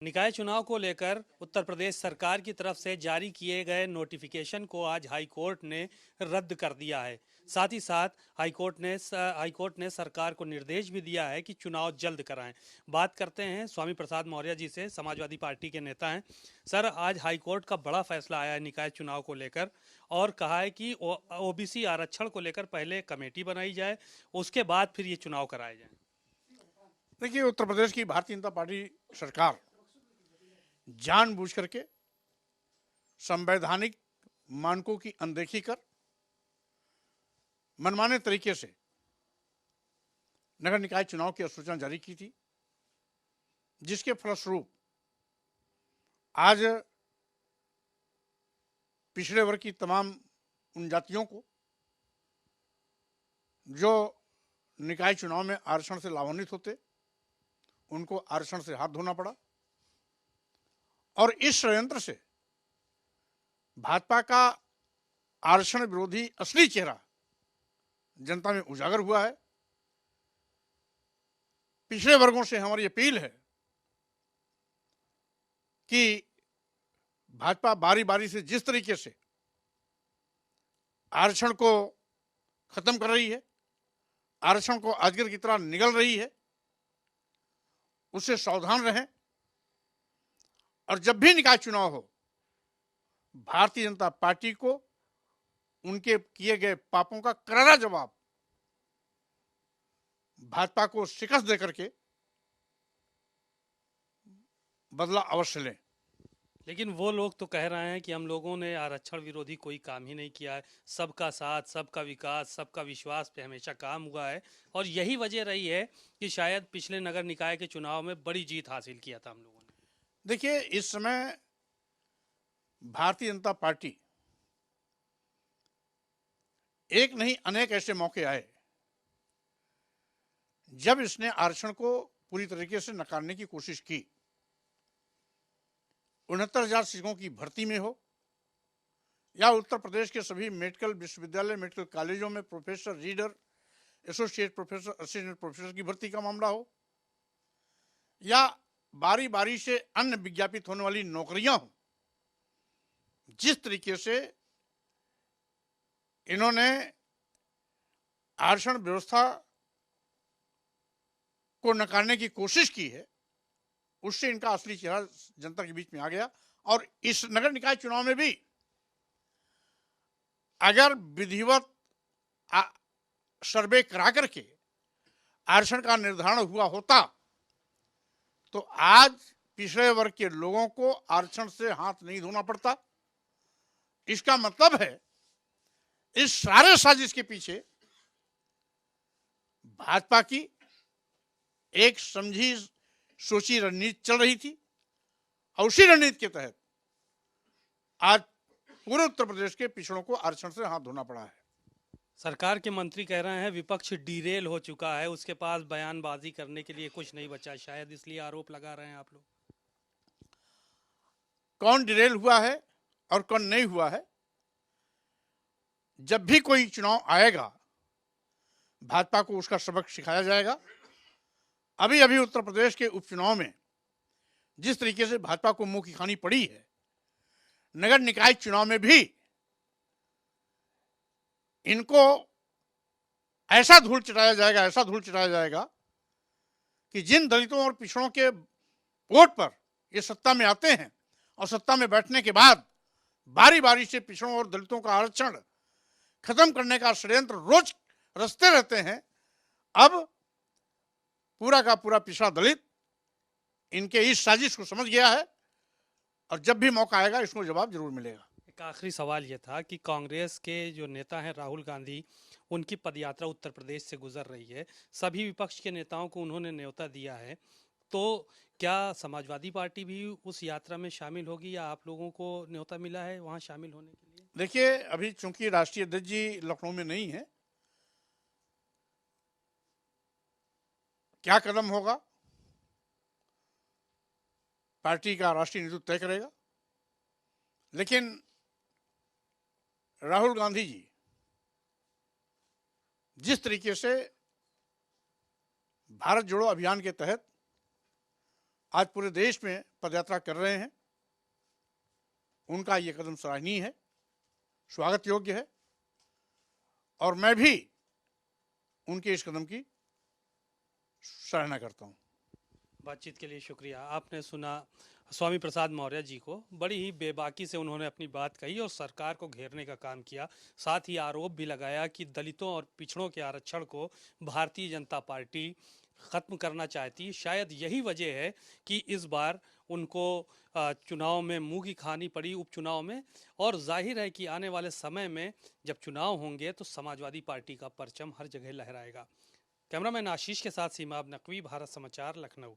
निकाय चुनाव को लेकर उत्तर प्रदेश सरकार की तरफ से जारी किए गए नोटिफिकेशन को आज हाई कोर्ट ने रद्द कर दिया है। साथ ही साथ हाई कोर्ट ने सरकार को निर्देश भी दिया है कि चुनाव जल्द कराएं। बात करते हैं स्वामी प्रसाद मौर्य जी से, समाजवादी पार्टी के नेता हैं। सर, आज हाई कोर्ट का बड़ा फैसला आया है निकाय चुनाव को लेकर और कहा है कि ओबीसी आरक्षण को लेकर पहले कमेटी बनाई जाए, उसके बाद फिर ये चुनाव कराए जाए। देखिए, उत्तर प्रदेश की भारतीय जनता पार्टी सरकार जानबूझ करके संवैधानिक मानकों की अनदेखी कर मनमाने तरीके से नगर निकाय चुनाव की अधिसूचना जारी की थी, जिसके फलस्वरूप आज पिछड़े वर्ग की तमाम उन जातियों को जो निकाय चुनाव में आरक्षण से लाभान्वित होते, उनको आरक्षण से हाथ धोना पड़ा। और इस षड्यंत्र से भाजपा का आरक्षण विरोधी असली चेहरा जनता में उजागर हुआ है। पिछड़े वर्गों से हमारी अपील है कि भाजपा बारी बारी से जिस तरीके से आरक्षण को खत्म कर रही है, आरक्षण को अजगर की तरह निगल रही है, उससे सावधान रहें। और जब भी निकाय चुनाव हो, भारतीय जनता पार्टी को उनके किए गए पापों का करारा जवाब भाजपा को शिकस्त देकर के बदला अवश्य लें। लेकिन वो लोग तो कह रहे हैं कि हम लोगों ने आरक्षण विरोधी कोई काम ही नहीं किया है, सबका साथ, सबका विकास, सबका विश्वास पे हमेशा काम हुआ है और यही वजह रही है कि शायद पिछले नगर निकाय के चुनाव में बड़ी जीत हासिल किया था हम लोगों ने। देखिए, इस समय भारतीय जनता पार्टी एक नहीं अनेक ऐसे मौके आए जब इसने आरक्षण को पूरी तरीके से नकारने की कोशिश की। 69,000 शिक्षकों की भर्ती में हो या उत्तर प्रदेश के सभी मेडिकल विश्वविद्यालय, मेडिकल कॉलेजों में professor, reader, associate professor, assistant professor की भर्ती का मामला हो, या बारी बारी से अन्य विज्ञापित होने वाली नौकरियां हो, जिस तरीके से इन्होंने आरक्षण व्यवस्था को नकारने की कोशिश की है, उससे इनका असली चेहरा जनता के बीच में आ गया। और इस नगर निकाय चुनाव में भी अगर विधिवत सर्वे करा करके आरक्षण का निर्धारण हुआ होता तो आज पिछड़े वर्ग के लोगों को आरक्षण से हाथ नहीं धोना पड़ता। इसका मतलब है इस सारे साजिश के पीछे भाजपा की एक समझी सोची रणनीति चल रही थी और उसी रणनीति के तहत आज पूरे उत्तर प्रदेश के पिछड़ों को आरक्षण से हाथ धोना पड़ा है। सरकार के मंत्री कह रहे हैं विपक्ष डीरेल हो चुका है, उसके पास बयानबाजी करने के लिए कुछ नहीं बचा, शायद इसलिए आरोप लगा रहे हैं आप लोग। कौन डिरेल हुआ है और कौन नहीं हुआ है, जब भी कोई चुनाव आएगा भाजपा को उसका सबक सिखाया जाएगा। अभी अभी उत्तर प्रदेश के उपचुनाव में जिस तरीके से भाजपा को मुंह की खानी पड़ी है, नगर निकाय चुनाव में भी इनको ऐसा धूल चटाया जाएगा कि जिन दलितों और पिछड़ों के वोट पर ये सत्ता में आते हैं और सत्ता में बैठने के बाद बारी बारी से पिछड़ों और दलितों का आरक्षण खत्म करने का षड्यंत्र रोज रचते रहते हैं, अब पूरा का पूरा पिछड़ा दलित इनके इस साजिश को समझ गया है और जब भी मौका आएगा इसको जवाब जरूर मिलेगा। एक आखिरी सवाल ये था कि कांग्रेस के जो नेता हैं राहुल गांधी, उनकी पदयात्रा उत्तर प्रदेश से गुजर रही है, सभी विपक्ष के नेताओं को उन्होंने न्योता दिया है, तो क्या समाजवादी पार्टी भी उस यात्रा में शामिल होगी या आप लोगों को न्योता मिला है वहां शामिल होने के लिए? देखिए, अभी चूंकि राष्ट्रीय अध्यक्ष जी लखनऊ में नहीं है, क्या कदम होगा पार्टी का राष्ट्रीय नेतृत्व तय करेगा। लेकिन राहुल गांधी जी जिस तरीके से भारत जोड़ो अभियान के तहत आज पूरे देश में पदयात्रा कर रहे हैं, उनका ये कदम सराहनीय है, स्वागत योग्य है और मैं भी उनके इस कदम की सराहना करता हूं। बातचीत के लिए शुक्रिया। आपने सुना स्वामी प्रसाद मौर्य जी को। बड़ी ही बेबाकी से उन्होंने अपनी बात कही और सरकार को घेरने का काम किया। साथ ही आरोप भी लगाया कि दलितों और पिछड़ों के आरक्षण को भारतीय जनता पार्टी खत्म करना चाहती। शायद यही वजह है कि इस बार उनको चुनाव में मुंह की खानी पड़ी, उपचुनाव में। और जाहिर है कि आने वाले समय में जब चुनाव होंगे तो समाजवादी पार्टी का परचम हर जगह लहराएगा। कैमरामैन आशीष के साथ सीमा नकवी, भारत समाचार, लखनऊ।